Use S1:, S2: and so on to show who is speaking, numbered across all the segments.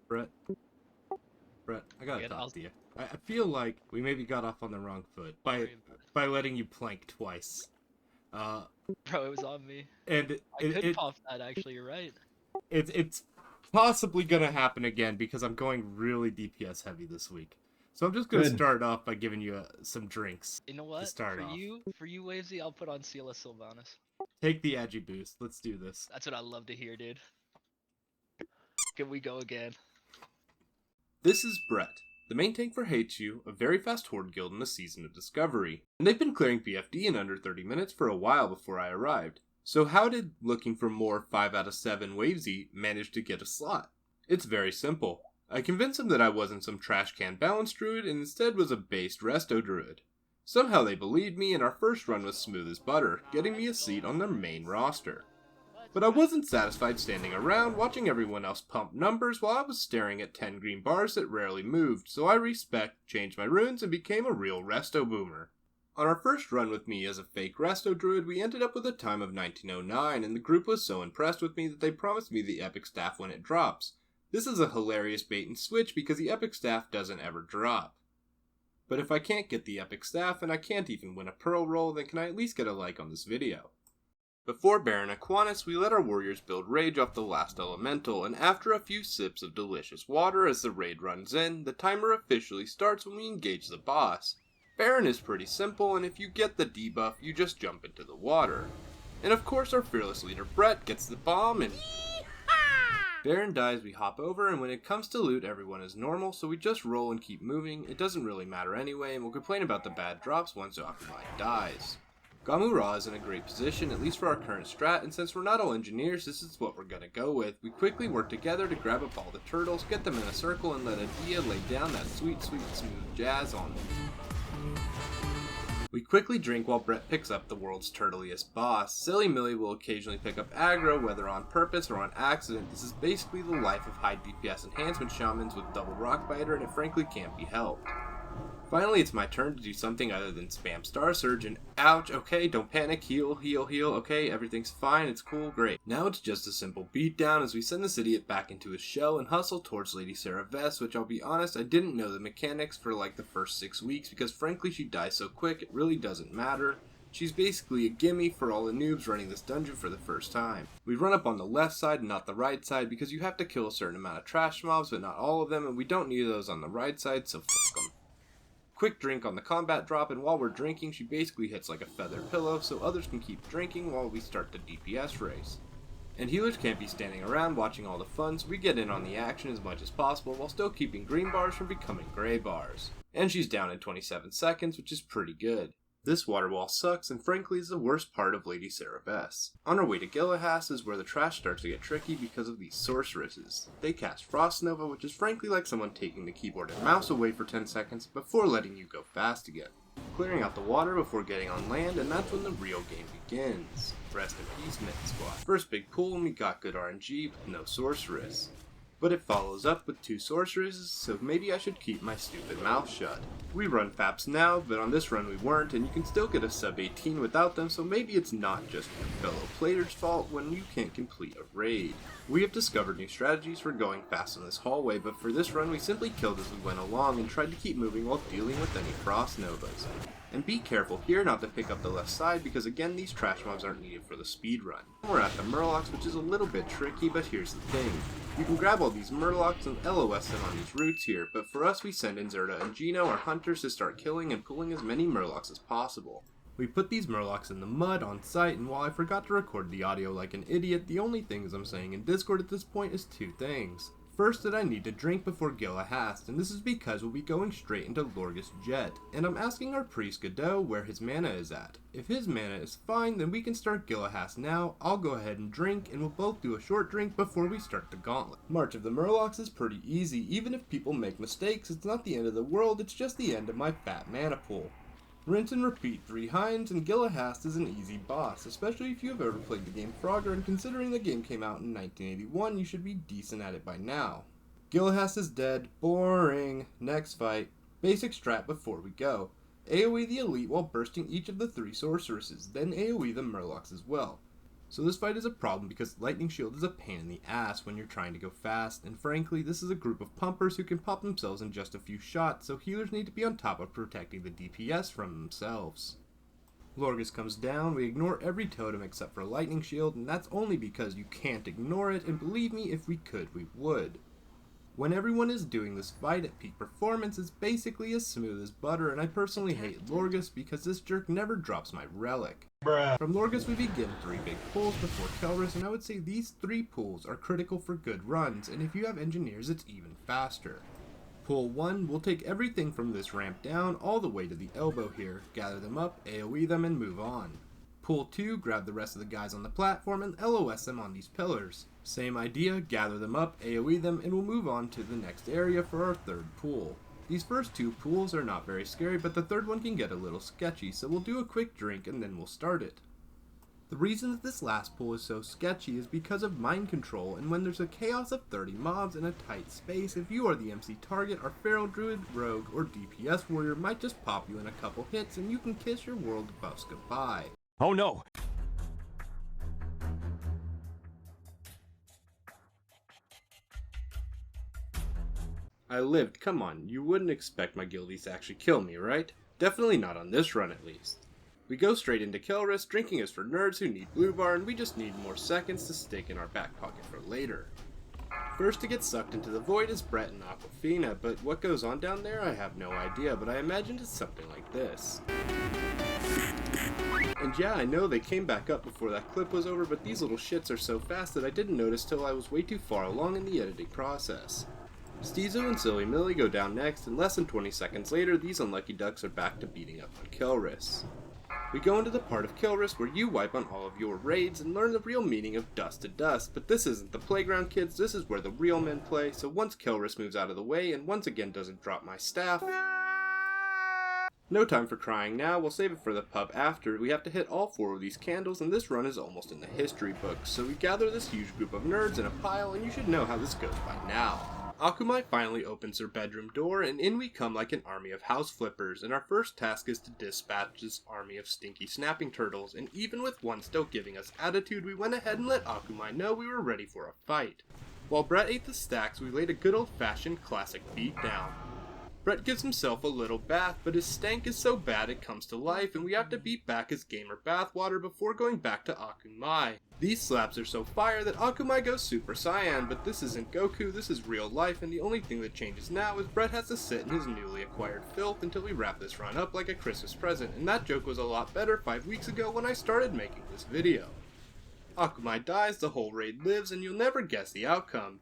S1: Brett, I gotta
S2: Good,
S1: talk to you. I feel like we maybe got off on the wrong foot by
S2: worry about
S1: letting you plank twice. Uh,
S2: Bro, it was on me.
S1: and
S2: I could pop that, actually, you're right.
S1: it's possibly gonna happen again because I'm going really DPS heavy this week. So I'm just gonna
S3: Good.
S1: start off by giving you some drinks
S2: You know
S1: to
S2: what?
S1: start
S2: For
S1: off.
S2: you, for you, Wavesy, I'll put on Silas Sylvanas.
S1: Take the edgy boost. Let's do this.
S2: That's what I love to hear, dude. Can we go again?
S1: This is Brett, the main tank for HU, a very fast horde guild in the Season of Discovery. And they've been clearing BFD in under 30 minutes for a while before I arrived. So how did looking for more 5 out of 7 Wavesy manage to get a slot? It's very simple. I convinced them that I wasn't some trash can balance druid and instead was a based resto druid. Somehow they believed me and our first run was smooth as butter, getting me a seat on their main roster. But I wasn't satisfied standing around watching everyone else pump numbers while I was staring at 10 green bars that rarely moved, so I respec, changed my runes, and became a real resto boomer. On our first run with me as a fake resto druid, we ended up with a time of 1909, and the group was so impressed with me that they promised me the epic staff when it drops. This is a hilarious bait and switch because the epic staff doesn't ever drop. But if I can't get the epic staff and I can't even win a pearl roll, then can I at least get a like on this video? Before Baron Aquinas, we let our warriors build rage off the last elemental, and after a few sips of delicious water as the raid runs in, the timer officially starts when we engage the boss. Baron is pretty simple, and if you get the debuff, you just jump into the water. And of course our fearless leader Brett gets the bomb and Baron dies, we hop over, and when it comes to loot, everyone is normal, so we just roll and keep moving. It doesn't really matter anyway, and we'll complain about the bad drops once Occupy dies. Gamu Ra is in a great position, at least for our current strat, and since we're not all engineers, this is what we're gonna go with. We quickly work together to grab up all the turtles, get them in a circle, and let Adia lay down that sweet, sweet, smooth jazz on them. We quickly drink while Brett picks up the world's turtliest boss. Silly Millie will occasionally pick up aggro, whether on purpose or on accident. This is basically the life of high DPS enhancement shamans with double rock biter, and it frankly can't be helped. Finally, it's my turn to do something other than spam Star Surge, and ouch, okay, don't panic, heal, heal, heal, okay, everything's fine, it's cool, great. Now it's just a simple beatdown as we send this idiot back into his shell and hustle towards Lady Sarah Vess, which I'll be honest, I didn't know the mechanics for like the first 6 weeks because frankly she dies so quick it really doesn't matter. She's basically a gimme for all the noobs running this dungeon for the first time. We run up on the left side and not the right side because you have to kill a certain amount of trash mobs but not all of them, and we don't need those on the right side, so fuck them. Quick drink on the combat drop, and while we're drinking, she basically hits like a feathered pillow so others can keep drinking while we start the DPS race. And healers can't be standing around watching all the fun, so we get in on the action as much as possible while still keeping green bars from becoming gray bars. And she's down in 27 seconds, which is pretty good. This water wall sucks and frankly is the worst part of Lady Sarah Vess. On our way to Gilahast is where the trash starts to get tricky because of these sorceresses. They cast Frost Nova, which is frankly like someone taking the keyboard and mouse away for 10 seconds before letting you go fast again. Clearing out the water before getting on land, and that's when the real game begins. Rest in peace, Myth Squad. First big pull and we got good RNG with no sorceress. But it follows up with 2 sorceresses, so maybe I should keep my stupid mouth shut. We run Faps now, but on this run we weren't, and you can still get a sub 18 without them, so maybe it's not just your fellow players' fault when you can't complete a raid. We have discovered new strategies for going fast in this hallway, but for this run we simply killed as we went along and tried to keep moving while dealing with any Frost Novas. And be careful here not to pick up the left side because again these trash mobs aren't needed for the speed run. We're at the Murlocs, which is a little bit tricky, but here's the thing. You can grab all these Murlocs and LOS them on these routes here, but for us we send in Zerta and Gino, our hunters, to start killing and pulling as many Murlocs as possible. We put these Murlocs in the mud on site, and while I forgot to record the audio like an idiot, the only things I'm saying in Discord at this point is 2 things. First, that I need to drink before Gilahast, and this is because we'll be going straight into Lorgus Jet, and I'm asking our priest Godot where his mana is at. If his mana is fine, then we can start Gilahast now. I'll go ahead and drink, and we'll both do a short drink before we start the gauntlet. March of the Murlocs is pretty easy. Even if people make mistakes, it's not the end of the world, it's just the end of my fat mana pool. Rinse and repeat 3 hinds, and Gilahast is an easy boss, especially if you have ever played the game Frogger, and considering the game came out in 1981, you should be decent at it by now. Gilahast is dead. Boring. Next fight. Basic strat before we go. AoE the elite while bursting each of the 3 sorceresses, then AoE the Murlocs as well. So this fight is a problem because Lightning Shield is a pain in the ass when you're trying to go fast, and frankly, this is a group of pumpers who can pop themselves in just a few shots, so healers need to be on top of protecting the DPS from themselves. Lorgus comes down, we ignore every totem except for Lightning Shield, and that's only because you can't ignore it, and believe me, if we could, we would. When everyone is doing this fight at peak performance, it's basically as smooth as butter, and I personally hate Lorgus because this jerk never drops my relic.
S3: Bruh.
S1: From Lorgus we begin 3 big pulls before Kelris, and I would say these 3 pulls are critical for good runs, and if you have engineers it's even faster. Pull 1, we'll take everything from this ramp down all the way to the elbow here, gather them up, AoE them, and move on. Pull 2, grab the rest of the guys on the platform and LOS them on these pillars. Same idea, gather them up, AoE them, and we'll move on to the next area for our 3rd pull. These first 2 pools are not very scary, but the 3rd one can get a little sketchy, so we'll do a quick drink and then we'll start it. The reason that this last pull is so sketchy is because of mind control, and when there's a chaos of 30 mobs in a tight space, if you are the MC target, our Feral Druid, Rogue, or DPS Warrior might just pop you in a couple hits and you can kiss your world buffs goodbye.
S3: Oh no!
S1: I lived, come on, you wouldn't expect my guildies to actually kill me, right? Definitely not on this run at least. We go straight into Kelris, drinking is for nerds who need blue bar, and we just need more seconds to stick in our back pocket for later. First to get sucked into the void is Brett and Aquafina, but what goes on down there I have no idea, but I imagined it's something like this. And yeah, I know they came back up before that clip was over, but these little shits are so fast that I didn't notice till I was way too far along in the editing process. Steezo and Silly Millie go down next, and less than 20 seconds later, these unlucky ducks are back to beating up on Kelris. We go into the part of Kelris where you wipe on all of your raids and learn the real meaning of dust to dust, but this isn't the playground, kids, this is where the real men play, so once Kelris moves out of the way and once again doesn't drop my staff... No time for crying now, we'll save it for the pub after. We have to hit all 4 of these candles, and this run is almost in the history books, so we gather this huge group of nerds in a pile, and you should know how this goes by now. Akumai finally opens her bedroom door, and in we come like an army of house flippers, and our first task is to dispatch this army of stinky snapping turtles, and even with one still giving us attitude, we went ahead and let Akumai know we were ready for a fight. While Brett ate the stacks, we laid a good old-fashioned classic beat down. Brett gives himself a little bath, but his stank is so bad it comes to life, and we have to beat back his gamer bathwater before going back to Akumai. These slaps are so fire that Akumai goes Super Saiyan, but this isn't Goku, this is real life, and the only thing that changes now is Brett has to sit in his newly acquired filth until we wrap this run up like a Christmas present, and that joke was a lot better 5 weeks ago when I started making this video. Akumai dies, the whole raid lives, and you'll never guess the outcome.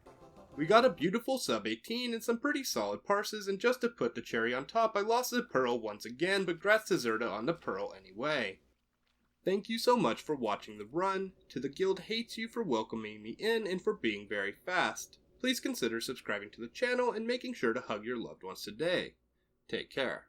S1: We got a beautiful sub 18 and some pretty solid parses, and just to put the cherry on top, I lost the pearl once again, but grats to Zerda on the pearl anyway. Thank you so much for watching the run. To the guild hates you for welcoming me in and for being very fast. Please consider subscribing to the channel and making sure to hug your loved ones today. Take care.